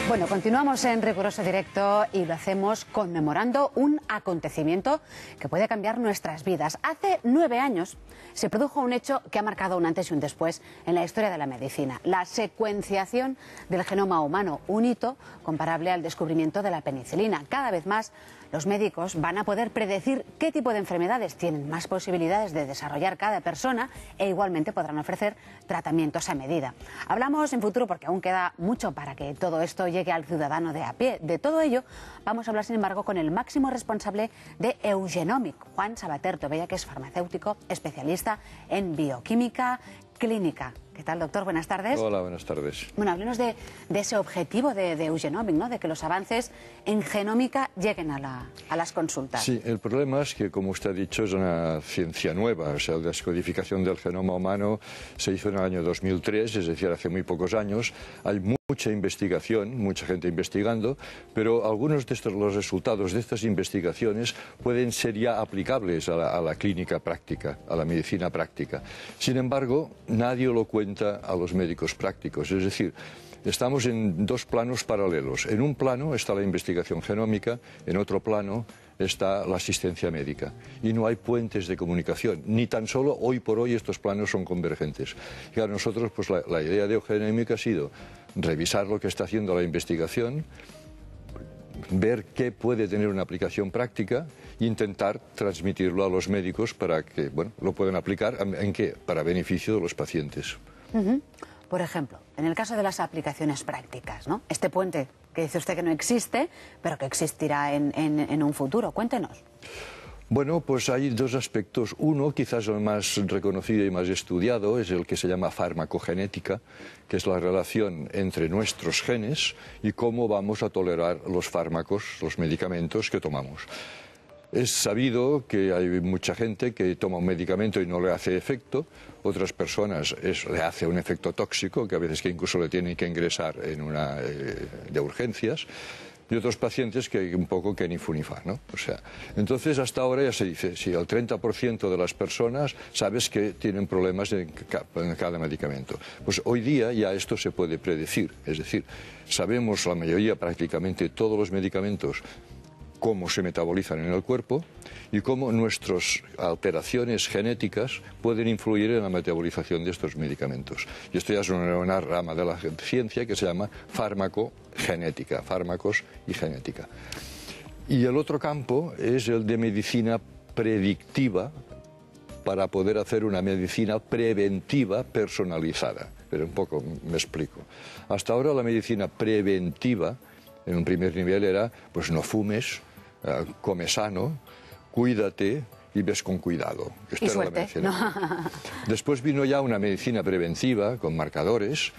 Bueno, continuamos en riguroso directo y lo hacemos conmemorando un acontecimiento que puede cambiar nuestras vidas. Hace 9 años se produjo un hecho que ha marcado un antes y un después en la historia de la medicina. La secuenciación del genoma humano, un hito comparable al descubrimiento de la penicilina. Cada vez más los médicos van a poder predecir qué tipo de enfermedades tienen más posibilidades de desarrollar cada persona e igualmente podrán ofrecer tratamientos a medida. Hablamos en futuro porque aún queda mucho para que todo esto llegue al ciudadano de a pie. De todo ello vamos a hablar, sin embargo, con el máximo responsable de Eugenomic, Juan Sabater Tobella, que es farmacéutico, especialista en bioquímica clínica. ¿Qué tal, doctor? Buenas tardes. Hola, buenas tardes. Bueno, háblenos de ese objetivo de Eugenomic, ¿no? De que los avances en genómica lleguen a las consultas. Sí, el problema es que, como usted ha dicho, es una ciencia nueva. O sea, la descodificación del genoma humano se hizo en el año 2003, es decir, hace muy pocos años. Hay mucha investigación, mucha gente investigando, pero algunos de los resultados de estas investigaciones pueden ser ya aplicables a la clínica práctica, a la medicina práctica. Sin embargo, nadie lo cuenta a los médicos prácticos. Es decir, estamos en dos planos paralelos. En un plano está la investigación genómica, en otro plano está la asistencia médica. Y no hay puentes de comunicación. Ni tan solo hoy por hoy estos planos son convergentes. Y a nosotros, pues la idea de Eugenomic ha sido revisar lo que está haciendo la investigación, ver qué puede tener una aplicación práctica e intentar transmitirlo a los médicos para que, bueno, lo puedan aplicar ¿en qué? Para beneficio de los pacientes. Por ejemplo, en el caso de las aplicaciones prácticas, ¿no? Este puente que dice usted que no existe, pero que existirá en un futuro. Cuéntenos. Bueno, pues hay dos aspectos. Uno, quizás el más reconocido y más estudiado, es el que se llama farmacogenética, que es la relación entre nuestros genes y cómo vamos a tolerar los fármacos, los medicamentos que tomamos. Es sabido que hay mucha gente que toma un medicamento y no le hace efecto, otras personas le hace un efecto tóxico, que a veces que incluso le tienen que ingresar en una de urgencias, y otros pacientes que un poco que ni fu ni fa, ¿no? O sea, entonces hasta ahora ya se dice, si el 30% de las personas sabes que tienen problemas en cada medicamento. Pues hoy día ya esto se puede predecir, es decir, sabemos la mayoría, prácticamente todos los medicamentos, cómo se metabolizan en el cuerpo y cómo nuestras alteraciones genéticas pueden influir en la metabolización de estos medicamentos. Y esto ya es una rama de la ciencia que se llama farmacogenética, fármacos y genética. Y el otro campo es el de medicina predictiva, para poder hacer una medicina preventiva personalizada. Pero un poco me explico. Hasta ahora la medicina preventiva, en un primer nivel, era, pues no fumes, come sano, cuídate y ves con cuidado. Esto y era suerte. La medicina. Después vino ya una medicina preventiva con marcadores,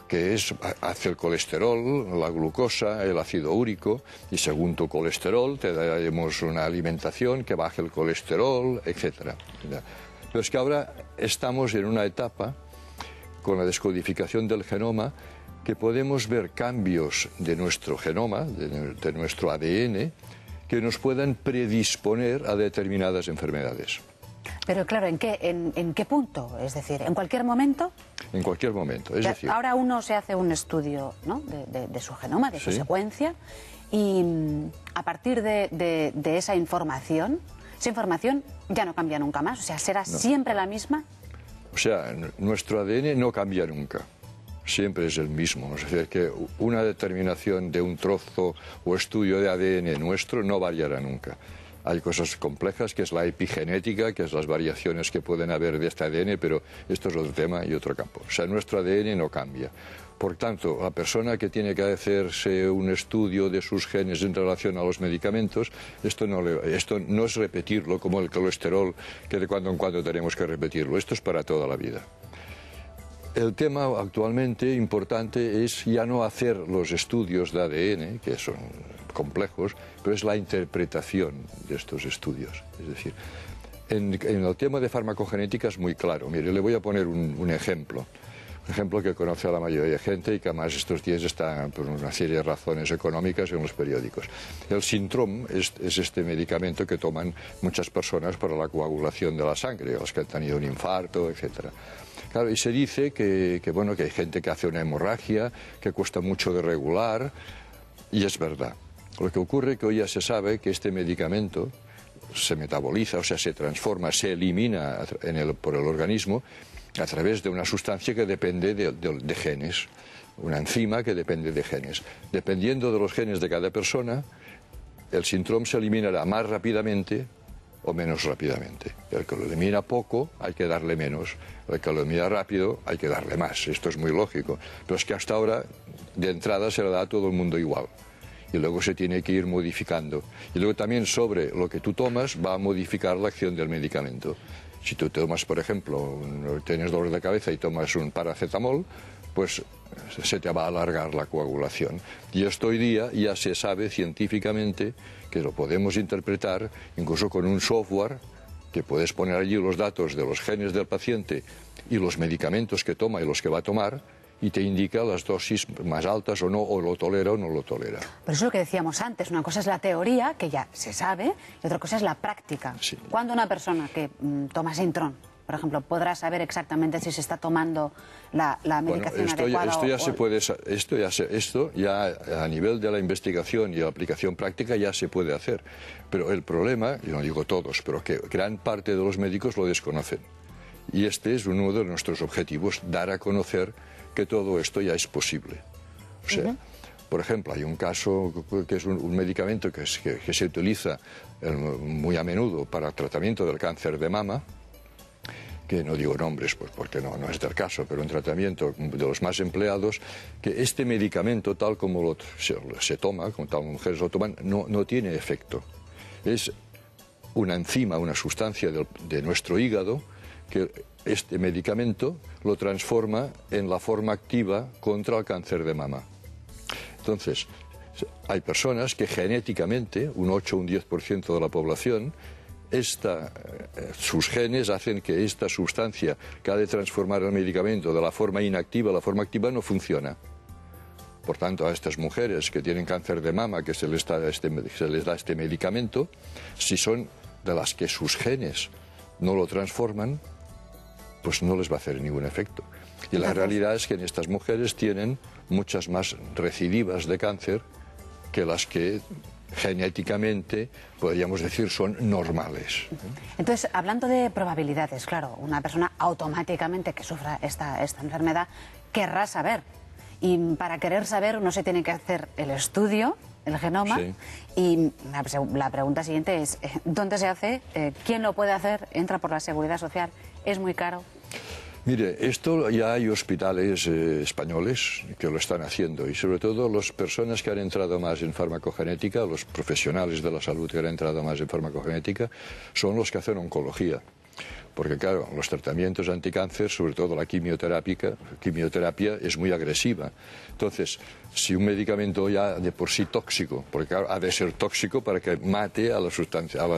que hace el colesterol, la glucosa, el ácido úrico, y según tu colesterol te daremos una alimentación que baje el colesterol, etc. Pero es que ahora estamos en una etapa, con la descodificación del genoma, que podemos ver cambios de nuestro genoma, de nuestro ADN, que nos puedan predisponer a determinadas enfermedades. Pero claro, ¿en qué punto? Es decir, ¿en cualquier momento? En cualquier momento, es decir... Ahora uno se hace un estudio, ¿no?, de su genoma, de su secuencia, y a partir de esa información ya no cambia nunca más, o sea, ¿será siempre la misma? O sea, nuestro ADN no cambia nunca. Siempre es el mismo, es decir, que una determinación de un trozo o estudio de ADN nuestro no variará nunca. Hay cosas complejas, que es la epigenética, que es las variaciones que pueden haber de este ADN, pero esto es otro tema y otro campo. O sea, nuestro ADN no cambia. Por tanto, la persona que tiene que hacerse un estudio de sus genes en relación a los medicamentos, esto no es repetirlo como el colesterol, que de cuando en cuando tenemos que repetirlo. Esto es para toda la vida. El tema actualmente importante es ya no hacer los estudios de ADN, que son complejos, pero es la interpretación de estos estudios. Es decir, en el tema de farmacogenética es muy claro. Mire, le voy a poner un ejemplo. ejemplo que conoce a la mayoría de gente y que además estos días está por una serie de razones económicas en los periódicos. El Sintrom es este medicamento que toman muchas personas para la coagulación de la sangre, los que han tenido un infarto, etcétera. Claro, y se dice que hay gente que hace una hemorragia, que cuesta mucho de regular, y es verdad. Lo que ocurre es que hoy ya se sabe que este medicamento se metaboliza, o sea, se transforma, se elimina por el organismo a través de una sustancia que depende de genes, una enzima que depende de genes. Dependiendo de los genes de cada persona, el Sintrom se eliminará más rápidamente o menos rápidamente. El que lo elimina poco, hay que darle menos. El que lo elimina rápido, hay que darle más. Esto es muy lógico. Pero es que hasta ahora, de entrada, se le da a todo el mundo igual. Y luego se tiene que ir modificando. Y luego también sobre lo que tú tomas va a modificar la acción del medicamento. Si tú tomas, por ejemplo, tienes dolor de cabeza y tomas un paracetamol, pues se te va a alargar la coagulación. Y esto hoy día ya se sabe científicamente que lo podemos interpretar incluso con un software que puedes poner allí los datos de los genes del paciente y los medicamentos que toma y los que va a tomar, y te indica las dosis más altas o no, o lo tolera o no lo tolera. Pero eso es lo que decíamos antes, una cosa es la teoría, que ya se sabe, y otra cosa es la práctica. Sí. ¿Cuándo una persona que toma Sintrom, por ejemplo, podrá saber exactamente si se está tomando la medicación adecuada? Esto ya a nivel de la investigación y la aplicación práctica ya se puede hacer. Pero el problema, yo no digo todos, pero que gran parte de los médicos lo desconocen. Y este es uno de nuestros objetivos, dar a conocer que todo esto ya es posible. O sea, por ejemplo, hay un caso que es un medicamento que se utiliza muy a menudo para el tratamiento del cáncer de mama, que no digo nombres pues porque no es del caso, pero un tratamiento de los más empleados, que este medicamento, tal como se toma, como tal mujeres lo toman, no tiene efecto. Es una enzima, una sustancia de nuestro hígado, que este medicamento lo transforma en la forma activa contra el cáncer de mama. Entonces, hay personas que genéticamente, un 8 o un 10% de la población, sus genes hacen que esta sustancia que ha de transformar el medicamento de la forma inactiva a la forma activa no funciona. Por tanto, a estas mujeres que tienen cáncer de mama, que se les da este medicamento, si son de las que sus genes no lo transforman, pues no les va a hacer ningún efecto. Y la realidad es que en estas mujeres tienen muchas más recidivas de cáncer que las que genéticamente, podríamos decir, son normales. Entonces, hablando de probabilidades, claro, una persona automáticamente que sufra esta enfermedad querrá saber. Y para querer saber uno se tiene que hacer el estudio, el genoma, sí. Y la pregunta siguiente es, ¿dónde se hace? ¿Quién lo puede hacer? ¿Entra por la Seguridad Social? ¿Es muy caro? Mire, esto ya hay hospitales españoles que lo están haciendo y sobre todo las personas que han entrado más en farmacogenética, los profesionales de la salud que han entrado más en farmacogenética, son los que hacen oncología. Porque claro, los tratamientos anticáncer, sobre todo la quimioterapia es muy agresiva. Entonces, si un medicamento ya de por sí tóxico, porque claro, ha de ser tóxico para que mate a las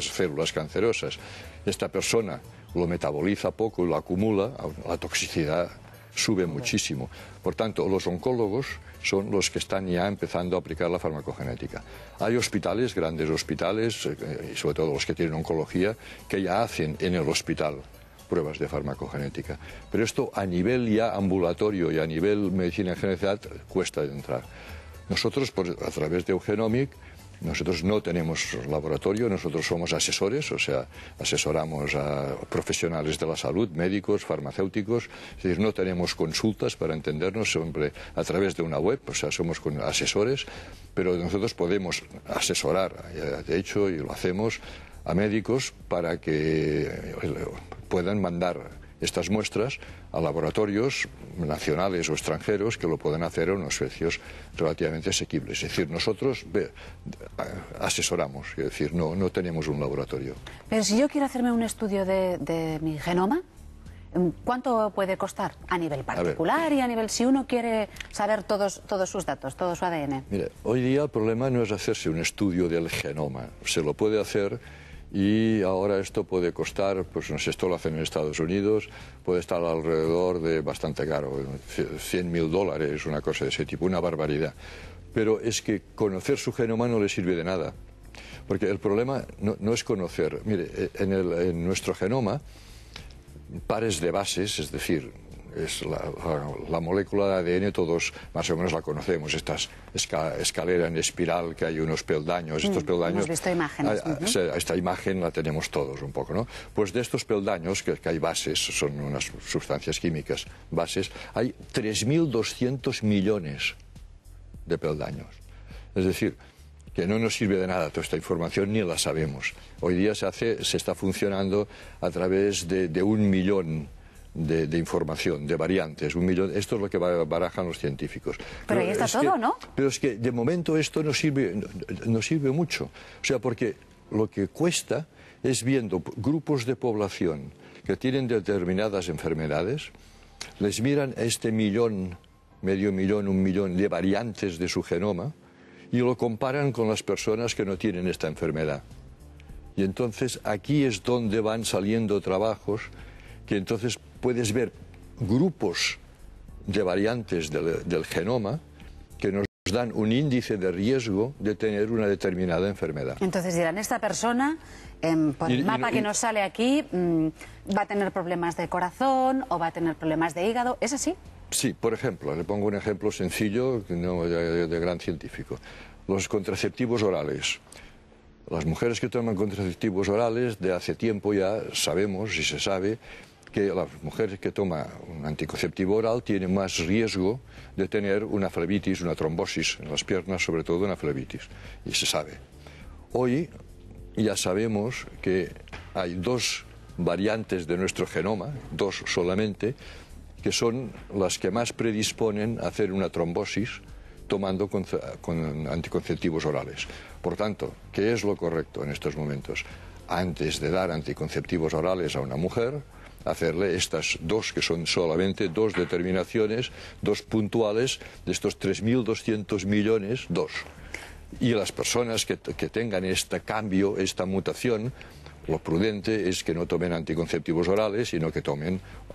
células cancerosas, esta persona lo metaboliza poco y lo acumula, la toxicidad sube muchísimo. Por tanto, los oncólogos son los que están ya empezando a aplicar la farmacogenética. Hay hospitales, grandes hospitales, y sobre todo los que tienen oncología, que ya hacen en el hospital pruebas de farmacogenética. Pero esto a nivel ya ambulatorio y a nivel medicina general cuesta entrar. Nosotros, a través de Eugenomic, nosotros no tenemos laboratorio, nosotros somos asesores, o sea, asesoramos a profesionales de la salud, médicos, farmacéuticos, es decir, no tenemos consultas para entendernos, siempre a través de una web, o sea, somos asesores, pero nosotros podemos asesorar, de hecho, y lo hacemos, a médicos para que puedan mandar estas muestras a laboratorios nacionales o extranjeros que lo puedan hacer a unos precios relativamente asequibles. Es decir, nosotros asesoramos, es decir, no tenemos un laboratorio. Pero si yo quiero hacerme un estudio de mi genoma, ¿cuánto puede costar? A nivel particular y a nivel, si uno quiere saber todos sus datos, todo su ADN. Mire, hoy día el problema no es hacerse un estudio del genoma, se lo puede hacer Y ahora esto puede costar, pues no sé, esto lo hacen en Estados Unidos, puede estar alrededor de bastante caro, $100.000, una cosa de ese tipo, una barbaridad. Pero es que conocer su genoma no le sirve de nada, porque el problema no es conocer. Mire, en nuestro genoma, pares de bases, es decir, es la molécula de ADN, todos más o menos la conocemos, esta escalera en espiral que hay unos peldaños, estos peldaños... Hemos visto imágenes. Esta imagen la tenemos todos un poco, ¿no? Pues de estos peldaños, que hay bases, son unas sustancias químicas, bases, hay 3.200 millones de peldaños. Es decir, que no nos sirve de nada toda esta información, ni la sabemos. Hoy día se está funcionando a través de 1 millón de información, de variantes, 1 millón. Esto es lo que barajan los científicos. Pero ahí está todo, ¿no? Pero es que de momento esto no sirve mucho. O sea, porque lo que cuesta es viendo grupos de población que tienen determinadas enfermedades, les miran a este millón, medio millón, 1 millón de variantes de su genoma y lo comparan con las personas que no tienen esta enfermedad. Y entonces aquí es donde van saliendo trabajos que entonces puedes ver grupos de variantes del genoma que nos dan un índice de riesgo de tener una determinada enfermedad. Entonces dirán, esta persona, por el mapa que nos sale aquí, va a tener problemas de corazón o va a tener problemas de hígado. ¿Es así? Sí, por ejemplo, le pongo un ejemplo sencillo, no de gran científico. Los contraceptivos orales. Las mujeres que toman contraceptivos orales, de hace tiempo ya sabemos y se sabe que las mujeres que toman un anticonceptivo oral tienen más riesgo de tener una flebitis, una trombosis en las piernas, sobre todo una flebitis, y se sabe. Hoy ya sabemos que hay 2 variantes de nuestro genoma, 2 solamente, que son las que más predisponen a hacer una trombosis tomando con anticonceptivos orales. Por tanto, ¿qué es lo correcto en estos momentos? Antes de dar anticonceptivos orales a una mujer, hacerle estas 2, que son solamente 2 determinaciones, 2 puntuales de estos 3.200 millones, 2. Y las personas que tengan este cambio, esta mutación, lo prudente es que no tomen anticonceptivos orales, sino que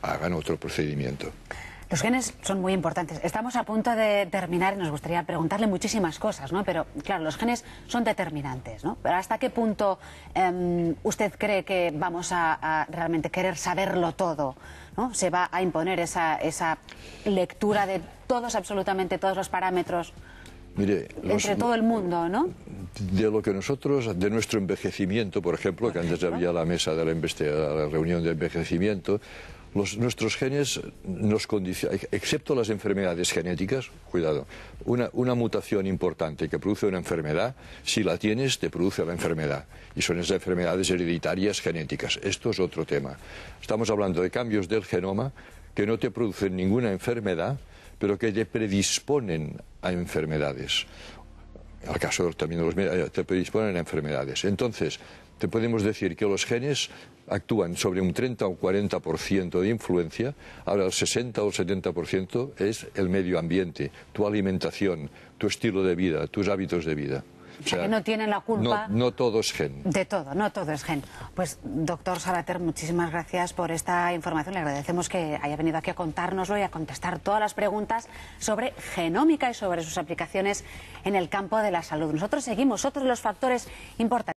hagan otro procedimiento. Los genes son muy importantes. Estamos a punto de terminar y nos gustaría preguntarle muchísimas cosas, ¿no? Pero, claro, los genes son determinantes, ¿no? Pero ¿hasta qué punto usted cree que vamos a realmente querer saberlo todo, ¿no? Se va a imponer esa lectura de todos, absolutamente todos los parámetros, mire, entre todo el mundo, ¿no? De nuestro envejecimiento, por ejemplo, que antes había la mesa de la reunión de envejecimiento, nuestros genes nos condicionan, excepto las enfermedades genéticas, cuidado, una mutación importante que produce una enfermedad, si la tienes, te produce la enfermedad. Y son esas enfermedades hereditarias genéticas. Esto es otro tema. Estamos hablando de cambios del genoma que no te producen ninguna enfermedad, pero que te predisponen a enfermedades. En el caso también de los médicos, te predisponen a enfermedades. Entonces, te podemos decir que los genes actúan sobre un 30 o 40% de influencia, ahora el 60 o el 70% es el medio ambiente, tu alimentación, tu estilo de vida, tus hábitos de vida. O sea, que no tienen la culpa... No todo es gen. De todo, no todo es gen. Pues, doctor Sabater, muchísimas gracias por esta información. Le agradecemos que haya venido aquí a contárnoslo y a contestar todas las preguntas sobre genómica y sobre sus aplicaciones en el campo de la salud. Nosotros seguimos otros de los factores importantes.